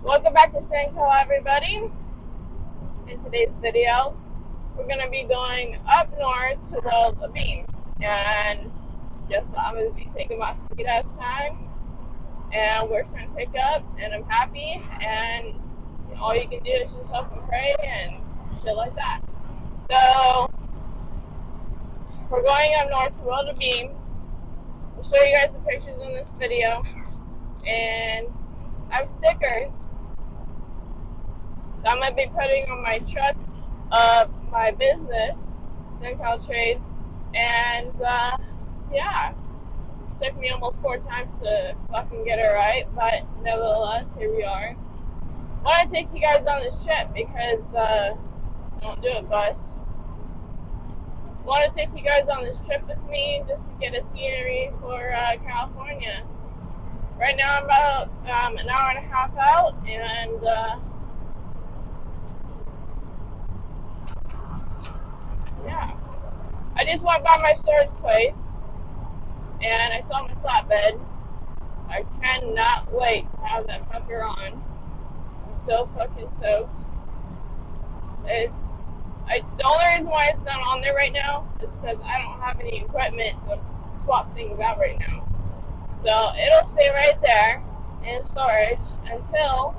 Welcome back to Sanko, everybody. In today's video, we're going to be going up north to weld a beam. And yes, I'm going to be taking my sweet ass time. And we're starting to pick up, and I'm happy. And all you can do is just hope and pray and shit like that. So, we're going up north to weld a beam. I'll show you guys the pictures in this video. And I have stickers that I'm going to be putting on my truck of my business, SoCal Trades, and yeah, it took me almost 4 times to fucking get it right, but nevertheless, here we are. I want to take you guys on this trip because, don't do it, bus. I want to take you guys on this trip with me just to get a scenery for California. Right now I'm about an hour and a half out, and yeah. I just walked by my storage place, and I saw my flatbed. I cannot wait to have that fucker on. I'm so fucking stoked. The only reason why it's not on there right now is because I don't have any equipment to swap things out right now. So it'll stay right there in storage until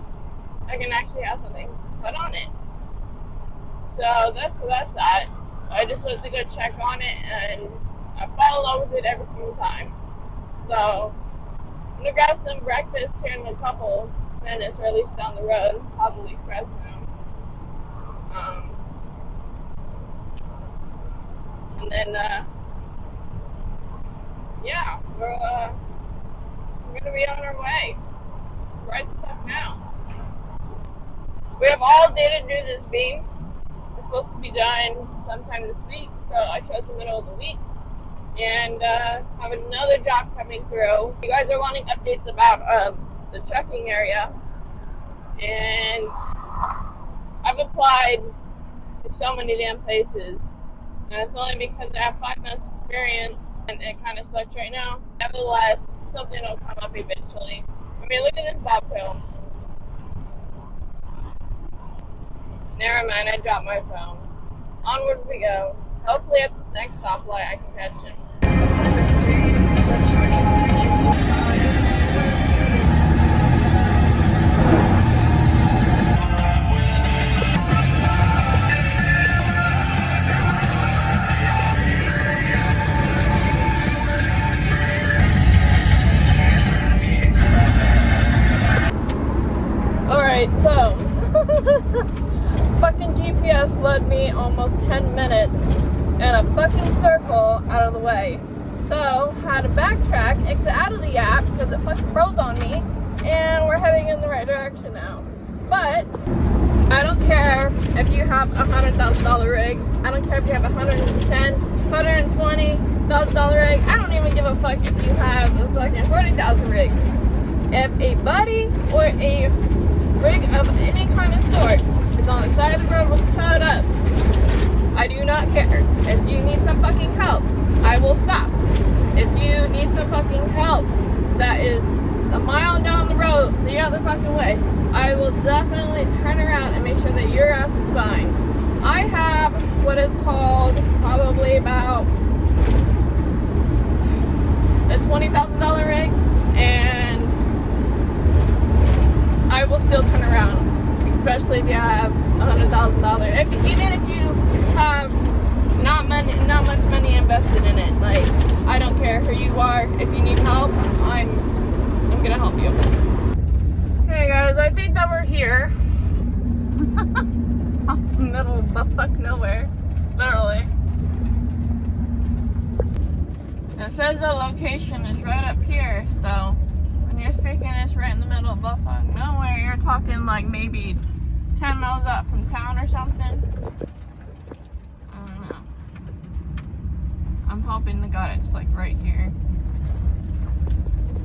I can actually have something put on it. So that's where that's at. I just went to go check on it, and I fall in love with it every single time. So I'm gonna grab some breakfast here in a couple minutes, or at least down the road, probably Fresno. And then yeah, we're gonna be on our way right the fuck now. We have all day to do this beam. It's supposed to be done sometime this week, so I chose the middle of the week. And have another job coming through. You guys are wanting updates about the trucking area, and I've applied to so many damn places, and it's only because I have 5 months experience, and it kind of sucks right now. Nevertheless, something will come up eventually. I mean, look at this bobtail. Never mind, I dropped my phone. Onward we go. Hopefully at this next stoplight I can catch him. Alright, so fucking GPS led me almost 10 minutes in a fucking circle out of the way. So, had to backtrack, exit out of the app because it fucking froze on me, and we're heading in the right direction now. But I don't care if you have $100,000 rig. I don't care if you have $120,000 rig. I don't even give a fuck if you have a fucking $40,000 rig. If a buddy or a rig of any kind of sort is on the side of the road with the code up, I do not care. If you need some fucking help, I will stop. If you need some fucking help that is a mile down the road the other fucking way, I will definitely turn around and make sure that your ass is fine. I have what is called probably about a $20,000 rig, and I will still turn around, especially if you have $100,000. Even if you have not much money invested in it, like, I don't care who you are. If you need help, I'm gonna help you. Okay, guys, I think that we're here. Off the middle of the fuck nowhere, literally. It says the location is right up here, so when you're speaking, it's right in the middle of the fuck nowhere. You're talking like maybe 10 miles out from town or something. I don't know. I'm hoping to God it's like right here.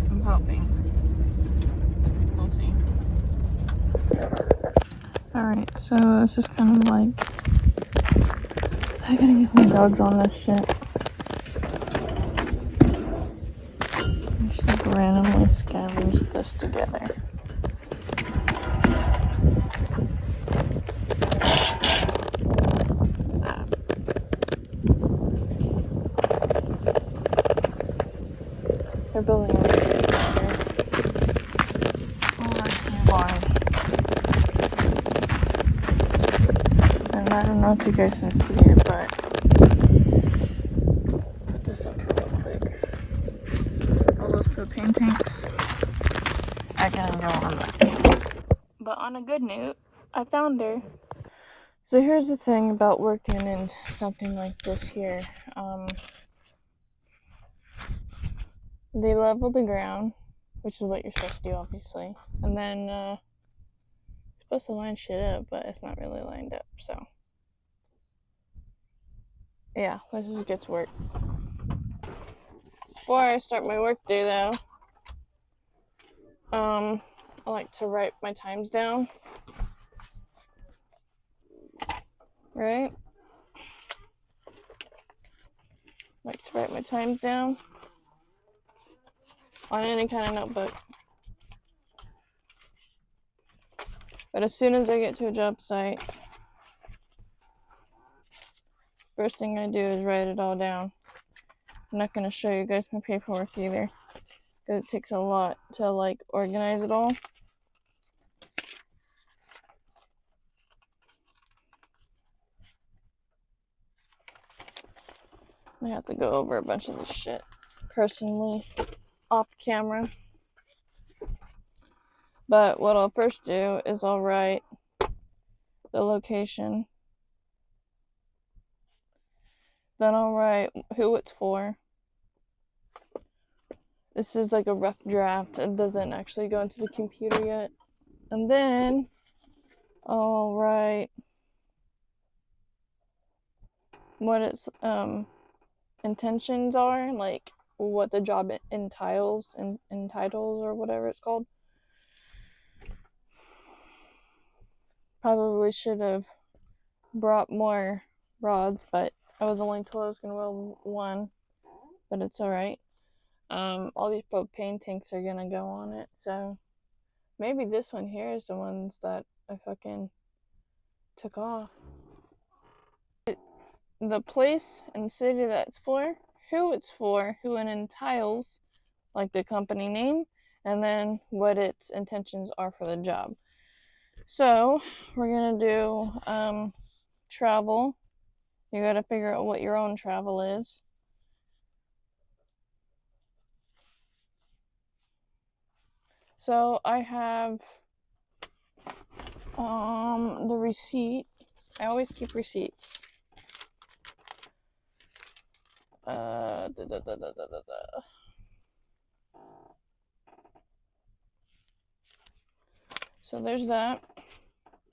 I'm hoping. We'll see. Alright, so it's just kind of like, I gotta use my dogs on this shit. Just like randomly scavenge this together. line. And I don't know if you guys can see it, but put this up real quick. All those propane tanks are gonna go on that. But on a good note, I found her. So here's the thing about working in something like this here. They level the ground, which is what you're supposed to do, obviously. And then you're supposed to line shit up, but it's not really lined up, so. Yeah, let's just get to work. Before I start my work day, though, I like to write my times down. Right? Like to write my times down on any kind of notebook. But as soon as I get to a job site, first thing I do is write it all down. I'm not going to show you guys my paperwork either, because it takes a lot to like organize it all. I have to go over a bunch of this shit personally, off camera. But what I'll first do is I'll write the location. Then I'll write who it's for. This is like a rough draft. It doesn't actually go into the computer yet. And then I'll write what its intentions are, like what the job entitles or whatever it's called. Probably should have brought more rods, but I was only told I was gonna weld one, but it's alright. All these propane tanks are gonna go on it, so maybe this one here is the ones that I fucking took off. The place and city that's for, who it's for, who it entitles, like the company name, and then what its intentions are for the job. So we're gonna do travel. You gotta figure out what your own travel is. So I have the receipt. I always keep receipts. So there's that.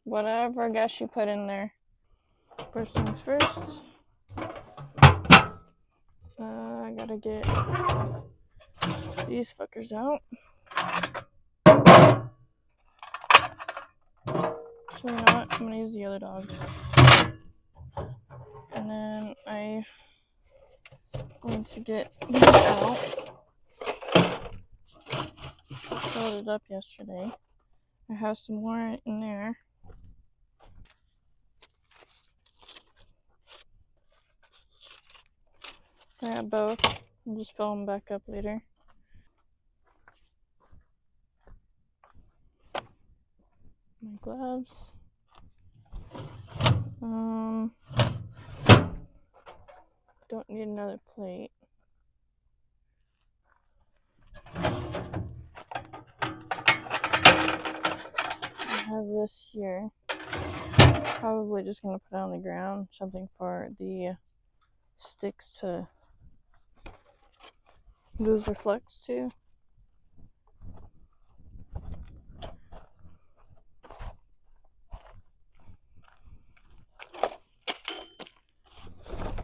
Whatever gas you put in there. First things first. I gotta get these fuckers out. So you know what? I'm gonna use the other dog. And then I'm going to get these out. Filled it up yesterday. I have some more in there. I have both. I'll just fill them back up later. My gloves. Don't need another plate. I have this here. Probably just gonna put it on the ground. Something for the sticks to lose their flex to.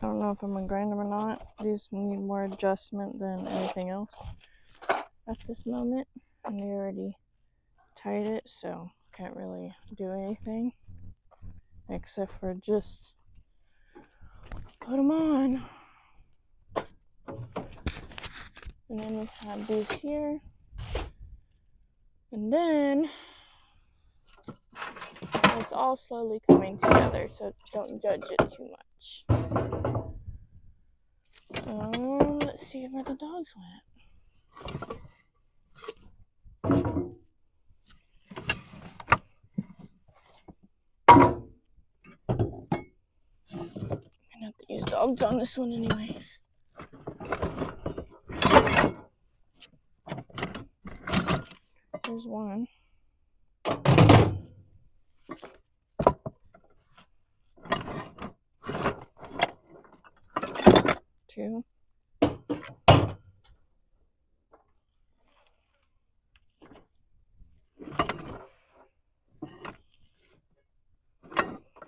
I don't know if I'm gonna grind them or not. These need more adjustment than anything else at this moment. And they already tied it, so can't really do anything except for just put them on. And then we have these here. And then it's all slowly coming together, so don't judge it too much. Let's see where the dogs went. dogs on this one anyways. There's one. Two.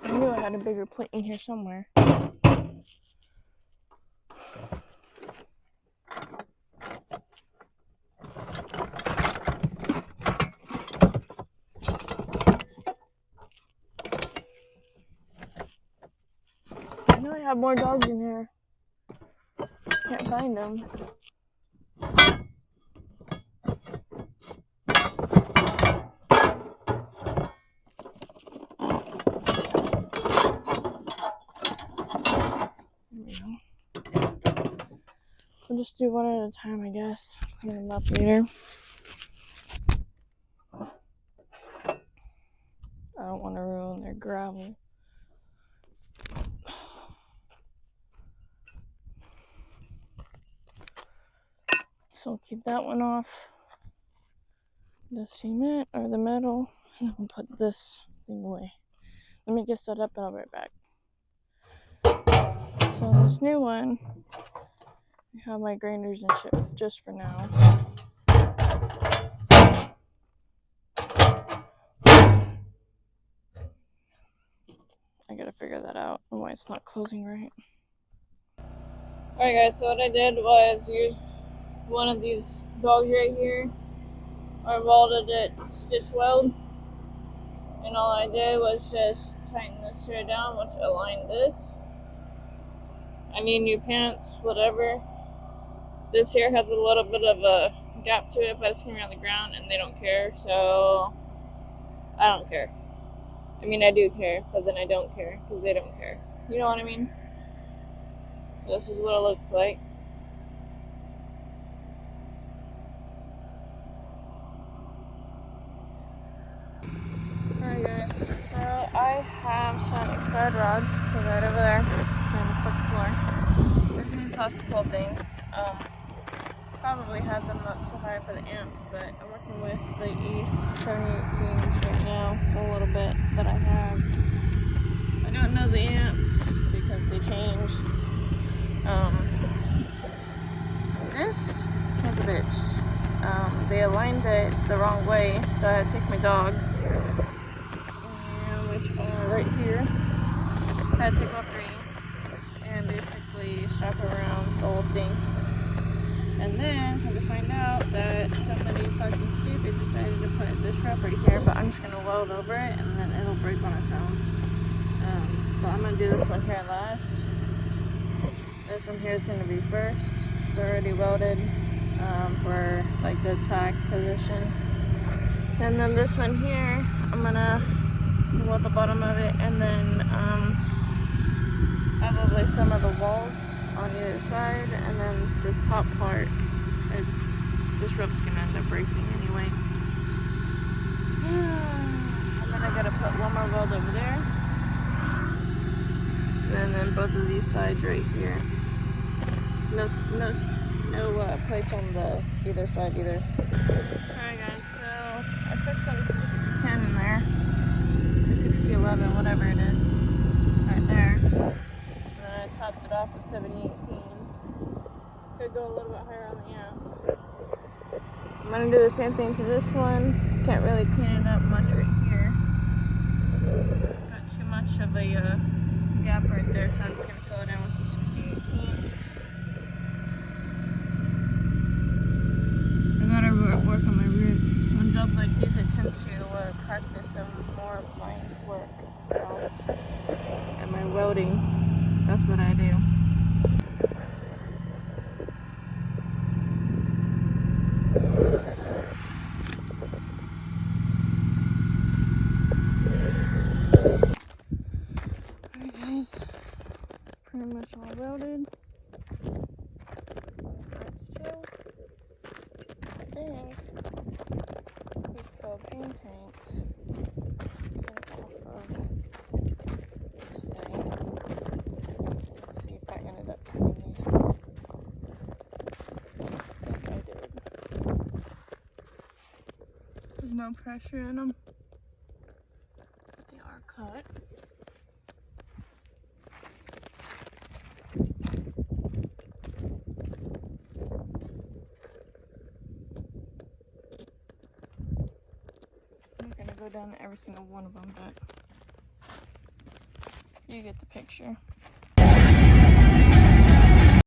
I knew I had a bigger plate in here somewhere. I know I have more dogs in here. Can't find them. We'll just do one at a time, I guess. Clean them up later. I don't want to ruin their gravel. So I'll keep that one off. The cement or the metal. And I'll put this thing away. Let me get set up and I'll be right back. So on this new one, I have my grinders and shit just for now. I gotta figure that out and why it's not closing right. Alright guys, so what I did was used one of these dogs right here. I welded it stitch weld. And all I did was just tighten this here down, which aligned this. I need new pants, whatever. This here has a little bit of a gap to it, but it's coming on the ground and they don't care, so I don't care. I mean, I do care, but then I don't care because they don't care. You know what I mean? This is what it looks like. Alright guys, so I have some expired rods right over there on the fourth floor. We're going to toss the whole thing. Probably had them up so high for the amps, but I'm working with the E7018s right now. A little bit that I have. I don't know the amps because they changed. This was a bitch. They aligned it the wrong way, so I had to take my dogs, which are right here. I had to take all three and basically strap around the whole thing. And then had to find out that somebody fucking stupid decided to put this strap right here, but I'm just gonna weld over it and then it'll break on its own. But I'm gonna do this one here last. This one here is gonna be first. It's already welded for like the tack position. And then this one here, I'm gonna weld the bottom of it and then probably some of the walls on either side, and then this top part, this rope's gonna end up breaking anyway. And then I gotta put one more weld over there, and then both of these sides right here. No plates on the either side either. Alright guys, so I fixed some 6010 in there, or 6011, whatever it is, right there. I topped it off with 7018s. Could go a little bit higher on the amps. I'm going to do the same thing to this one. Can't really clean it up much right here. Got too much of a gap right there, so I'm just going to fill it in with some 6018. I gotta work on my roots. On jobs like these, I tend to practice some more blind work. So, and my welding. That's what I do. Alright guys, it's pretty much all welded. Sides too. I think these propane tanks came off of this thing. Let's see if I can more pressure in them. They are cut. I'm not gonna go down every single one of them, but you get the picture.